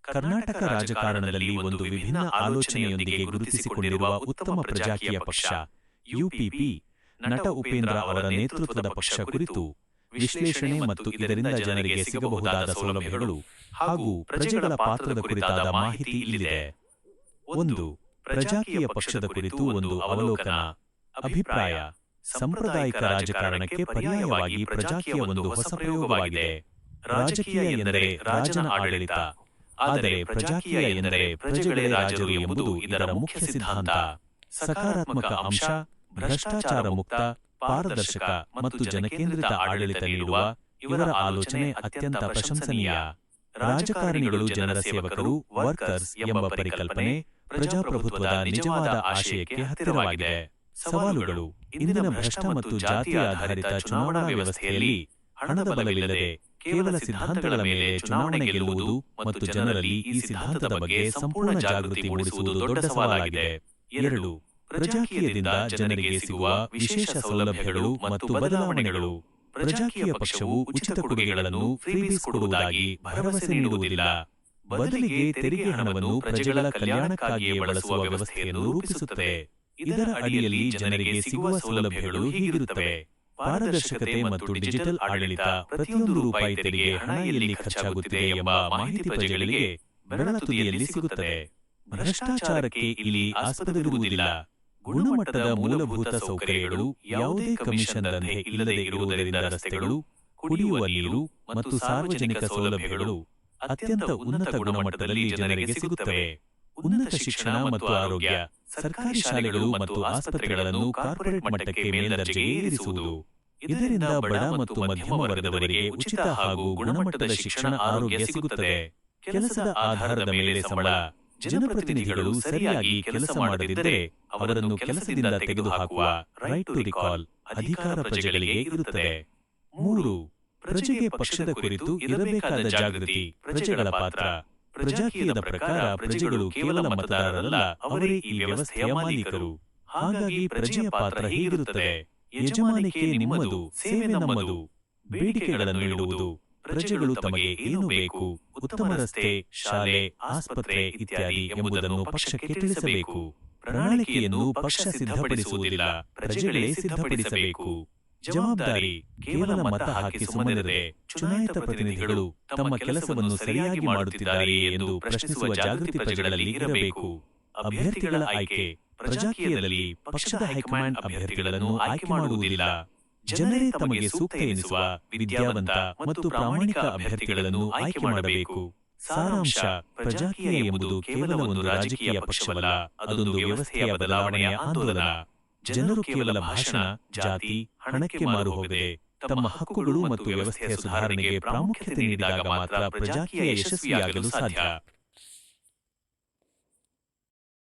ಕರ್ನಾಟಕ ರಾಜಕಾರಣದಲ್ಲಿ ಒಂದು ವಿಭಿನ್ನ ಆಲೋಚನೆಯೊಂದಿಗೆ ಗುರುತಿಸಿಕೊಂಡಿರುವ ಉತ್ತಮ ಪ್ರಜಾಕೀಯ ಪಕ್ಷ ಯುಪಿಪಿ ನಟ ಉಪೇಂದ್ರ ಅವರ ನೇತೃತ್ವದ ಪಕ್ಷ ಕುರಿತು ವಿಶ್ಲೇಷಣೆ ಮತ್ತು ಇದರಿಂದ ಜನರಿಗೆ ಸಿಗಬಹುದಾದ ಸೌಲಭ್ಯಗಳು ಹಾಗೂ ಪ್ರಜೆಗಳ ಪಾತ್ರದ ಕುರಿತಾದ ಮಾಹಿತಿ ಇಲ್ಲಿದೆ. 1. ಪ್ರಜಾಕೀಯ ಪಕ್ಷದ ಕುರಿತು ಒಂದು ಅವಲೋಕನ. ಅಭಿಪ್ರಾಯ: ಸಾಂಪ್ರದಾಯಿಕ ರಾಜಕಾರಣಕ್ಕೆ ಪರ್ಯಾಯವಾಗಿ ಪ್ರಜಾಕೀಯ ಒಂದು ಹೊಸ ಪ್ರಯೋಗವಾಗಿದೆ. ರಾಜಕೀಯ ಎಂದರೆ ರಾಜನ ಆಡಳಿತ, ಆದರೆ ಪ್ರಜಾಕೀಯ ಎಂದರೆ ಪ್ರಜೆಗಳೇ ರಾಜರು ಎಂಬುದು ಇದರ ಮುಖ್ಯ ಸಿದ್ಧಾಂತ. ಸಕಾರಾತ್ಮಕ ಅಂಶ: ಭ್ರಷ್ಟಾಚಾರ ಮುಕ್ತ, ಪಾರದರ್ಶಕ ಮತ್ತು ಜನಕೇಂದ್ರಿತ ಆಡಳಿತ ನೀಡುವ ಇವರ ಆಲೋಚನೆ ಅತ್ಯಂತ ಪ್ರಶಂಸನೀಯ. ರಾಜಕಾರಣಿಗಳು ಜನರ ಸೇವಕರು, ವರ್ಕರ್ಸ್ ಎಂಬ ಪರಿಕಲ್ಪನೆ ಪ್ರಜಾಪ್ರಭುತ್ವದ ನಿಜವಾದ ಆಶಯಕ್ಕೆ ಹತ್ತಿರವಾಗಿದೆ. ಸವಾಲುಗಳು: ಇಂದಿನ ಭ್ರಷ್ಟ ಮತ್ತು ಜಾತಿ ಆಧಾರಿತ ಚುನಾವಣಾ ವ್ಯವಸ್ಥೆಯಲ್ಲಿ ಹಣದ ಬಲವಿಲ್ಲದೆ ಕೇವಲ ಸಿದ್ಧಾಂತಗಳ ಮೇಲೆ ಚುನಾವಣೆ ಗೆಲ್ಲುವುದು ಮತ್ತು ಜನರಲ್ಲಿ ಈ ಸಿದ್ಧಾಂತದ ಬಗ್ಗೆ ಸಂಪೂರ್ಣ ಜಾಗೃತಿ ಮೂಡಿಸುವುದು ದೊಡ್ಡ ಸವಾಲಾಗಿದೆ. 2. ಪ್ರಜಾಕೀಯದಿಂದ ಜನರಿಗೆ ಸಿಗುವ ವಿಶೇಷ ಸೌಲಭ್ಯಗಳು ಮತ್ತು ಬದಲಾವಣೆಗಳು. ಪ್ರಜಾಕೀಯ ಪಕ್ಷವು ಉಚಿತ ಕೊಡುಗೆಗಳನ್ನು ಫ್ರೀಬೀಸ್ ಕೊಡುವುದಾಗಿ ಭರವಸೆ ನೀಡುವುದಿಲ್ಲ. ಬದಲಿಗೆ ತೆರಿಗೆ ಹಣವನ್ನು ಪ್ರಜೆಗಳ ಕಲ್ಯಾಣಕ್ಕಾಗಿಯೇ ಬಳಸುವ ವ್ಯವಸ್ಥೆಯನ್ನು ರೂಪಿಸುತ್ತದೆ. ಇದರ ಅಡಿಯಲ್ಲಿ ಜನರಿಗೆ ಸಿಗುವ ಸೌಲಭ್ಯಗಳು ಹೀಗಿರುತ್ತವೆ: ಪಾರದರ್ಶಕತೆ ಮತ್ತು ಡಿಜಿಟಲ್ ಆಡಳಿತ. ಪ್ರತಿಯೊಂದು ರೂಪಾಯಿ ತೆರಿಗೆ ಹಣ ಎಲ್ಲಿ ಖರ್ಚಾಗುತ್ತಿದೆ ಎಂಬ ಮಾಹಿತಿ ಪ್ರಜೆಗಳಿಗೆ ಬೆರಳ ತುದಿಯಲ್ಲಿ ಸಿಗುತ್ತದೆ. ಭ್ರಷ್ಟಾಚಾರಕ್ಕೆ ಇಲ್ಲಿ ಆಸ್ಪದವಿರುವುದಿಲ್ಲ. ಗುಣಮಟ್ಟದ ಮೂಲಭೂತ ಸೌಕರ್ಯಗಳು, ಯಾವುದೇ ಕಮಿಷನ್ ದಂಧೆ ಇಲ್ಲದೆ ಇರುವುದರಿಂದ ರಸ್ತೆಗಳು, ಕುಡಿಯುವ ನೀರು ಮತ್ತು ಸಾರ್ವಜನಿಕ ಸೌಲಭ್ಯಗಳು ಅತ್ಯಂತ ಉನ್ನತ ಗುಣಮಟ್ಟದಲ್ಲಿ ಜನರಿಗೆ ಸಿಗುತ್ತವೆ. ಉನ್ನತ ಶಿಕ್ಷಣ ಮತ್ತು ಆರೋಗ್ಯ. ಸರ್ಕಾರಿ ಶಾಲೆಗಳು ಮತ್ತು ಆಸ್ಪತ್ರೆಗಳನ್ನು ಕಾರ್ಪೊರೇಟ್ ಮಟ್ಟಕ್ಕೆ ಮೇಲ್ದರ್ಜೆಗೆ ಏರಿಸುವುದು. ಇದರಿಂದ ಬಡ ಮತ್ತು ಮಧ್ಯಮ ವರ್ಗದವರಿಗೆ ಉಚಿತ ಹಾಗೂ ಗುಣಮಟ್ಟದ ಶಿಕ್ಷಣ, ಆರೋಗ್ಯ ಸಿಗುತ್ತದೆ. ಕೆಲಸದ ಆಧಾರದ ಮೇಲೆ ಸಂಬಳ. ಜನಪ್ರತಿನಿಧಿಗಳು ಸರಿಯಾಗಿ ಕೆಲಸ ಮಾಡದಿದ್ದರೆ ಅವರನ್ನು ಕೆಲಸದಿಂದ ತೆಗೆದುಹಾಕುವ ರೈಟ್ ಟು ರಿಕಾಲ್ ಅಧಿಕಾರ ಪ್ರಜೆಗಳಿಗೆ ಇರುತ್ತದೆ. 3. ಪ್ರಜೆಗೆ ಪಕ್ಷದ ಕುರಿತು ಇರಬೇಕಾದ ಜಾಗೃತಿ. ಪ್ರಜೆಗಳ ಪಾತ್ರ. ಪ್ರಜಾಕೀಯದ ಪ್ರಕಾರ ಪ್ರಜೆಗಳು ಕೇವಲ ಮತದಾರರಲ್ಲ, ಅವರೇ ಈ ವ್ಯವಸ್ಥೆಯ ಮಾಲೀಕರು. ಹಾಗಾಗಿ ಪ್ರಜೆಯ ಪಾತ್ರ ಹೀಗಿರುತ್ತದೆ: ಯಜಮಾನಿಕೆ ನಿಮ್ಮದು, ಸೇವೆ ನಮ್ಮದು. ಬೇಡಿಕೆಗಳನ್ನು ಇಡುವುದು. ಪ್ರಜೆಗಳು ತಮಗೆ ಏನು ಬೇಕು, ಉತ್ತಮ ರಸ್ತೆ, ಶಾಲೆ, ಆಸ್ಪತ್ರೆ ಇತ್ಯಾದಿ ಎಂಬುದನ್ನು ಪಕ್ಷಕ್ಕೆ ತಿಳಿಸಬೇಕು. ಪ್ರಣಾಳಿಕೆಯನ್ನು ಪಕ್ಷ ಸಿದ್ಧಪಡಿಸುವುದಿಲ್ಲ, ಪ್ರಜೆಗಳೇ ಸಿದ್ಧಪಡಿಸಬೇಕು. ಜವಾಬ್ದಾರಿ: ಕೇವಲ ಮತ ಹಾಕಿ ಸುಮ್ಮನಿರದೆ ಚುನಾಯಿತ ಪ್ರತಿನಿಧಿಗಳು ತಮ್ಮ ಕೆಲಸವನ್ನು ಸರಿಯಾಗಿ ಮಾಡುತ್ತಿದ್ದಾರೆಯೇ ಎಂದು ಪ್ರಶ್ನಿಸುವ ಜಾಗೃತಿ ಪ್ರಜೆಗಳಲ್ಲಿ ಇರಬೇಕು. ಅಭ್ಯರ್ಥಿಗಳ ಆಯ್ಕೆ. ಪ್ರಜಾಕೀಯದಲ್ಲಿ ಪಕ್ಷದ ಹೈಕಮಾಂಡ್ ಅಭ್ಯರ್ಥಿಗಳನ್ನು ಆಯ್ಕೆ ಮಾಡುವುದಿಲ್ಲ. ಜನರೇ ತಮಗೆ ಸೂಕ್ತ ಎನಿಸುವ ವಿದ್ಯಾವಂತ ಮತ್ತು ಪ್ರಾಮಾಣಿಕ ಅಭ್ಯರ್ಥಿಗಳನ್ನು ಆಯ್ಕೆ ಮಾಡಬೇಕು. ಸಾರಾಂಶ: ಪ್ರಜಾಕೀಯ ಎಂಬುದು ಕೇವಲ ಒಂದು ರಾಜಕೀಯ ಪಕ್ಷವಲ್ಲ, ಅದೊಂದು ವ್ಯವಸ್ಥೆಯ ಬದಲಾವಣೆಯ ಆಂದೋಲನ. ಜನರು ಕೇವಲ ಭಾಷಣ, ಜಾತಿ, ಹಣಕ್ಕೆ ಮಾರು ಹೋಗದೆ ತಮ್ಮ ಹಕ್ಕುಗಳು ಮತ್ತು ವ್ಯವಸ್ಥೆಯ ಸುಧಾರಣೆಗೆ ಪ್ರಾಮುಖ್ಯತೆ ನೀಡಿದಾಗ ಮಾತ್ರ ಪ್ರಜಾಕೀಯ ಯಶಸ್ವಿಯಾಗಲು ಸಾಧ್ಯ.